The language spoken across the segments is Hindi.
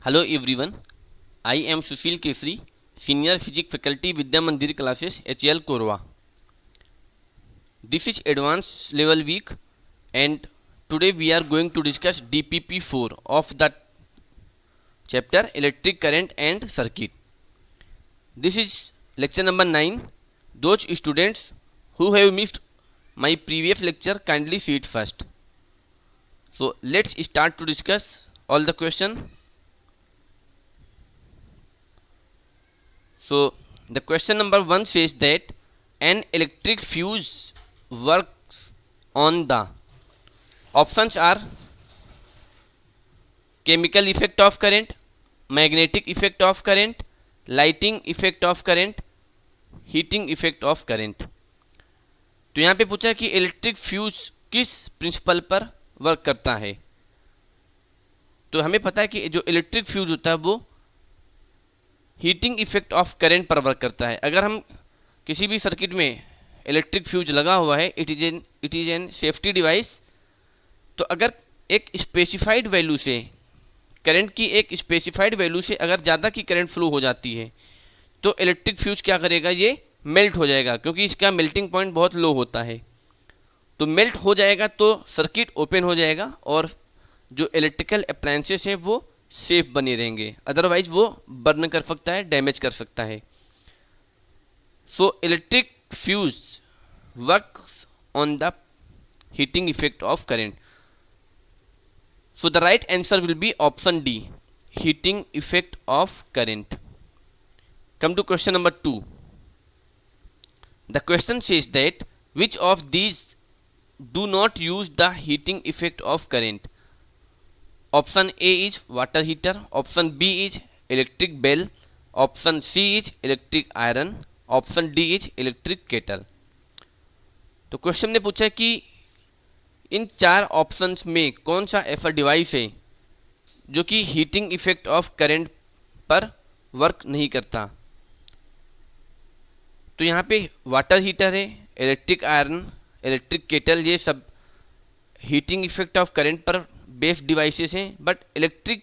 Hello everyone, I am Sushil Kesri, Senior Physics Faculty Vidya Mandir Classes HL Korwa. This is Advanced Level Week and today we are going to discuss DPP 4 of the chapter Electric Current and Circuit. This is lecture number 9. Those students who have missed my previous lecture kindly see it first. So let's start to discuss all the question. So the question number 1 says that an electric fuse works on the options are chemical effect of current, magnetic effect of current, lighting effect of current, heating effect of current. तो यहाँ पे पूछा कि इलेक्ट्रिक फ्यूज किस प्रिंसिपल पर वर्क करता है। तो हमें पता है कि जो इलेक्ट्रिक फ्यूज होता है वो हीटिंग इफेक्ट ऑफ करंट पर वर्क करता है। अगर हम किसी भी सर्किट में इलेक्ट्रिक फ्यूज लगा हुआ है, it is an safety device. तो अगर एक स्पेसिफाइड वैल्यू से करंट की एक स्पेसिफाइड वैल्यू से अगर ज़्यादा की करंट फ्लो हो जाती है तो इलेक्ट्रिक फ्यूज क्या करेगा, ये मेल्ट हो जाएगा, क्योंकि इसका मेल्टिंग पॉइंट बहुत लो होता है। तो मेल्ट हो जाएगा तो सर्किट ओपन हो जाएगा और जो इलेक्ट्रिकल अप्लायंसेस है वो सेफ बने रहेंगे, अदरवाइज वो बर्न कर सकता है, डैमेज कर सकता है। So electric fuse works on the heating effect of current. So the right answer will be option D, heating effect of current. Come to question number 2. The question says that which of these do not use the heating effect of current? Option A is water heater, option B is electric bell, option C is electric iron, option D is electric kettle. तो क्वेश्चन ने पूछा कि इन चार ऑप्शंस में कौन सा ऐसा डिवाइस है जो कि हीटिंग इफेक्ट ऑफ करंट पर वर्क नहीं करता। तो यहाँ पे वाटर हीटर है, इलेक्ट्रिक आयरन, इलेक्ट्रिक केटल, ये सब हीटिंग इफेक्ट ऑफ करंट पर बेस्ड डिवाइसेस हैं। बट इलेक्ट्रिक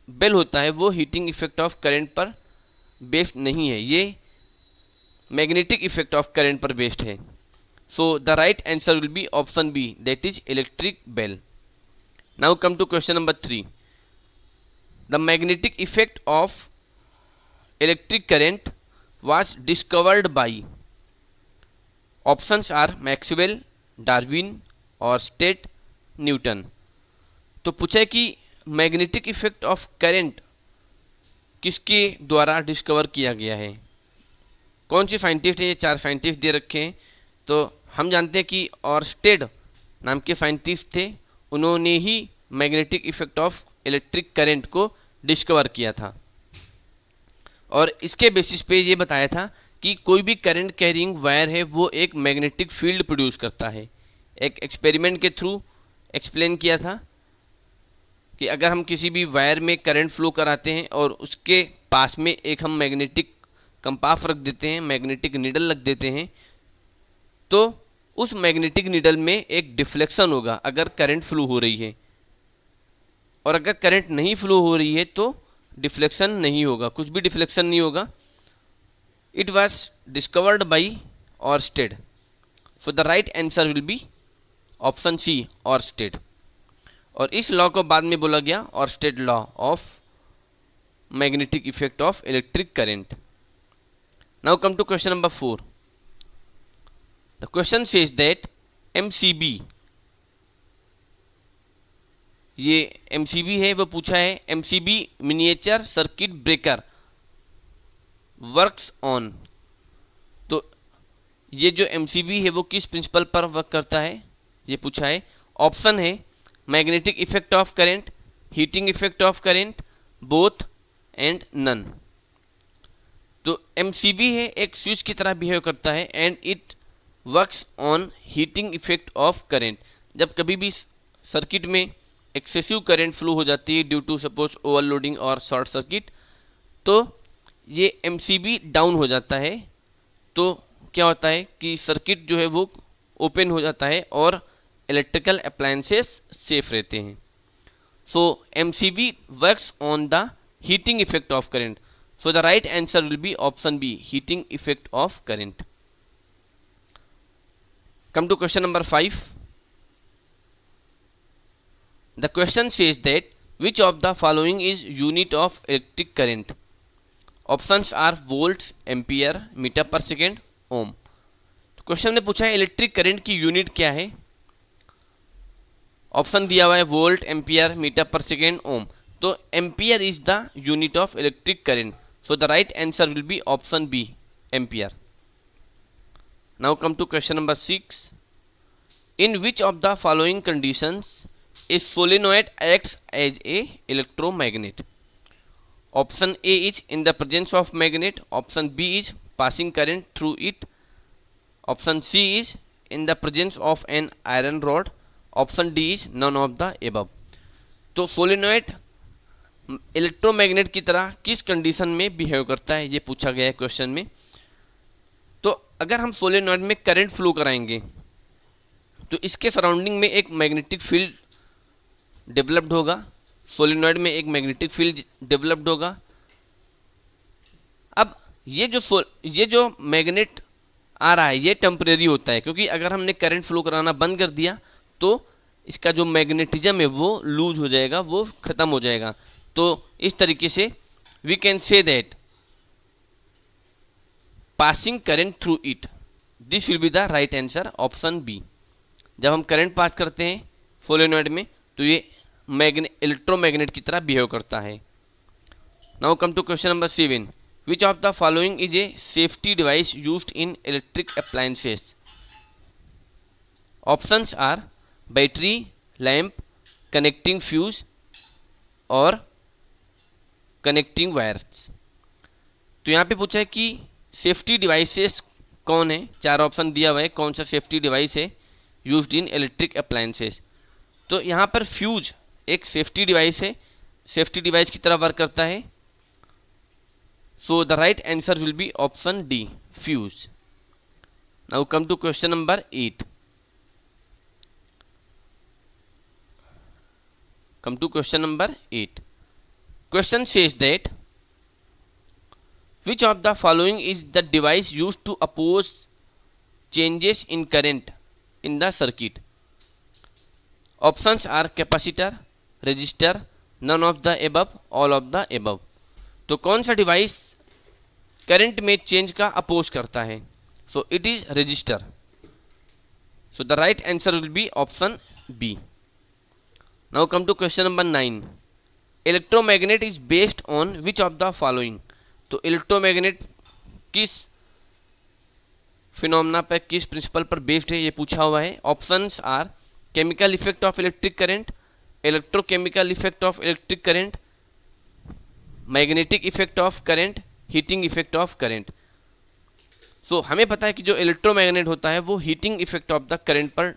बेल होता है वो हीटिंग इफेक्ट ऑफ करंट पर बेस्ड नहीं है, ये मैग्नेटिक इफेक्ट ऑफ करंट पर बेस्ड है। So the right answer will be option B, that is electric bell. Now come to question number 3. The magnetic effect of electric current was discovered by options are Maxwell, Darwin और स्टेट न्यूटन। तो पूछा है कि मैग्नेटिक इफेक्ट ऑफ करंट किसके द्वारा डिस्कवर किया गया है, कौन सी साइंटिस्ट है। ये चार साइंटिस्ट दे रखे हैं। तो हम जानते हैं कि ऑर्स्टेड नाम के साइंटिस्ट थे, उन्होंने ही magnetic effect of electric current को डिस्कवर किया था और इसके बेसिस पे ये बताया था कि कोई भी करंट कैरिंग वायर है वो एक मैग्नेटिक फील्ड प्रोड्यूस करता है। एक एक्सपेरिमेंट के थ्रू एक्सप्लेन किया था कि अगर हम किसी भी वायर में करंट फ्लो कराते हैं और उसके पास में एक हम मैग्नेटिक कंपास रख देते हैं, मैग्नेटिक नीडल रख देते हैं, तो उस मैग्नेटिक नीडल में एक डिफ्लेक्शन होगा अगर करंट फ्लो हो रही है, और अगर करंट नहीं फ्लो हो रही है तो डिफ्लेक्शन नहीं होगा, कुछ भी डिफ्लेक्शन नहीं होगा। It was discovered by Oersted. So the right answer will be option C, Oersted. और इस लॉ को बाद में बोला गया Oersted law of magnetic effect of electric current. Now come to question number 4. The question says that MCB, ये MCB है वो पूछा है MCB miniature circuit breaker works on. तो ये जो MCB है वो किस प्रिंसिपल पर वर्क करता है ये पूछा है। ऑप्शन है magnetic effect of current, heating effect of current, both and none. तो MCB है एक स्विच की तरह बिहेव करता है and it works on heating effect of current. जब कभी भी सर्किट में एक्सेसिव करंट फ्लो हो जाती है ड्यू टू सपोज ओवरलोडिंग और शॉर्ट सर्किट, तो ये MCB डाउन हो जाता है। तो क्या होता है कि सर्किट जो है वो ओपन हो जाता है और इलेक्ट्रिकल अप्लायंसेस सेफ रहते हैं। So MCV works on the heating effect of current. So the right answer will be option B, heating effect of current. Come to question number 5. The question says that which of the following is unit of electric current? Options are volts, ampere, metre per second, ohm. तो क्वेश्चन ने पूछा है इलेक्ट्रिक करंट की यूनिट क्या है। ऑप्शन दिया हुआ है volt, ampere, metre per second, ohm. तो ampere is the unit of electric current. So the right answer will be option B, ampere. Now come to question number 6. In which of the following conditions a solenoid acts as a electromagnet? Option A is in the presence of magnet. Option B is passing current through it. Option C is in the presence of an iron rod. Option D is none of the above. तो सोलेनॉइड इलेक्ट्रोमैग्नेट की तरह किस कंडीशन में बिहेव करता है, ये पूछा गया है क्वेश्चन में। तो अगर हम सोलेनॉइड में करंट फ्लो कराएंगे तो इसके सराउंडिंग में एक मैग्नेटिक फील्ड डेवलप्ड होगा। सोलेनॉइड में एक मैग्नेटिक फील्ड डेवलप्ड होगा। अब ये जो मैग्नेट आ रहा है ये टेम्परेरी होता है, क्योंकि अगर हमने करंट फ्लो कराना बंद कर दिया तो इसका जो मैग्नेटिज्म है वो लूज हो जाएगा, वो ख़त्म हो जाएगा। तो इस तरीके से we can say that passing current through it, this will be the right answer, option B. जब हम करंट पास करते हैं सोलेनॉइड में तो ये इलेक्ट्रोमैग्नेट की तरह बिहेव करता है। Now come to question number 7. Which of the following is a safety device used in electric appliances? Options are battery, lamp, connecting fuse और कनेक्टिंग वायर्स। तो यहाँ पे पूछा है कि सेफ्टी डिवाइसेस कौन है। 4 ऑप्शन दिया हुआ है कौन सा सेफ्टी डिवाइस है यूज्ड इन इलेक्ट्रिक अप्लायंसेस। तो यहाँ पर फ्यूज एक सेफ्टी डिवाइस है, सेफ्टी डिवाइस की तरह वर्क करता है। So the right answer will be option D, fuse. Now come to question number 8. Come to question number 8. Question says that which of the following is the device used to oppose changes in current in the circuit? Options are capacitor, resistor, none of the above, all of the above. तो कौन सा डिवाइस करंट में चेंज का अपोज करता है? So it is resistor. So the right answer will be option B. Now come to question number 9. Electromagnet is based on which of the following? तो इलेक्ट्रोमैग्नेट किस फिनोमेना पर, किस प्रिंसिपल पर बेस्ड है, ये पूछा हुआ है। Options are chemical effect of electric current, electrochemical effect of electric current, magnetic effect of current, heating effect of current. So हमें पता है कि जो इलेक्ट्रोमैग्नेट होता है वो heating effect of the current पर,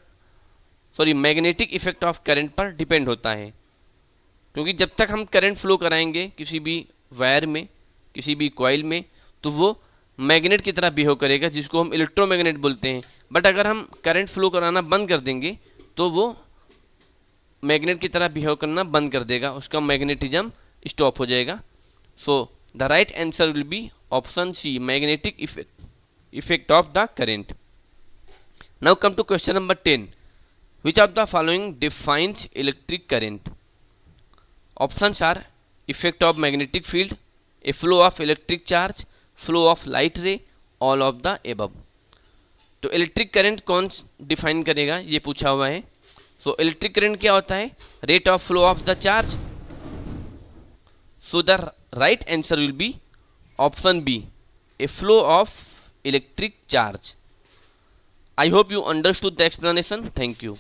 मैग्नेटिक इफेक्ट ऑफ करंट पर डिपेंड होता है। क्योंकि जब तक हम करंट फ्लो कराएंगे किसी भी वायर में, किसी भी कॉइल में, तो वो मैग्नेट की तरह बिहेव करेगा, जिसको हम इलेक्ट्रोमैग्नेट बोलते हैं। बट अगर हम करंट फ्लो कराना बंद कर देंगे तो वो मैग्नेट की तरह बिहेव करना बंद कर देगा, उसका मैग्नेटिज्म स्टॉप हो जाएगा। So the right answer will be option C, magnetic effect of the current. Now come to question number 10. Which of the following defines electric current? Options are effect of magnetic field, a flow of electric charge, flow of light ray, all of the above. तो इलेक्ट्रिक करंट कौन डिफाइन करेगा, ये पूछा हुआ है। सो इलेक्ट्रिक करंट क्या होता है? Rate of flow of the charge. So the right answer will be option B, a flow of electric charge. I hope you understood the explanation. Thank you.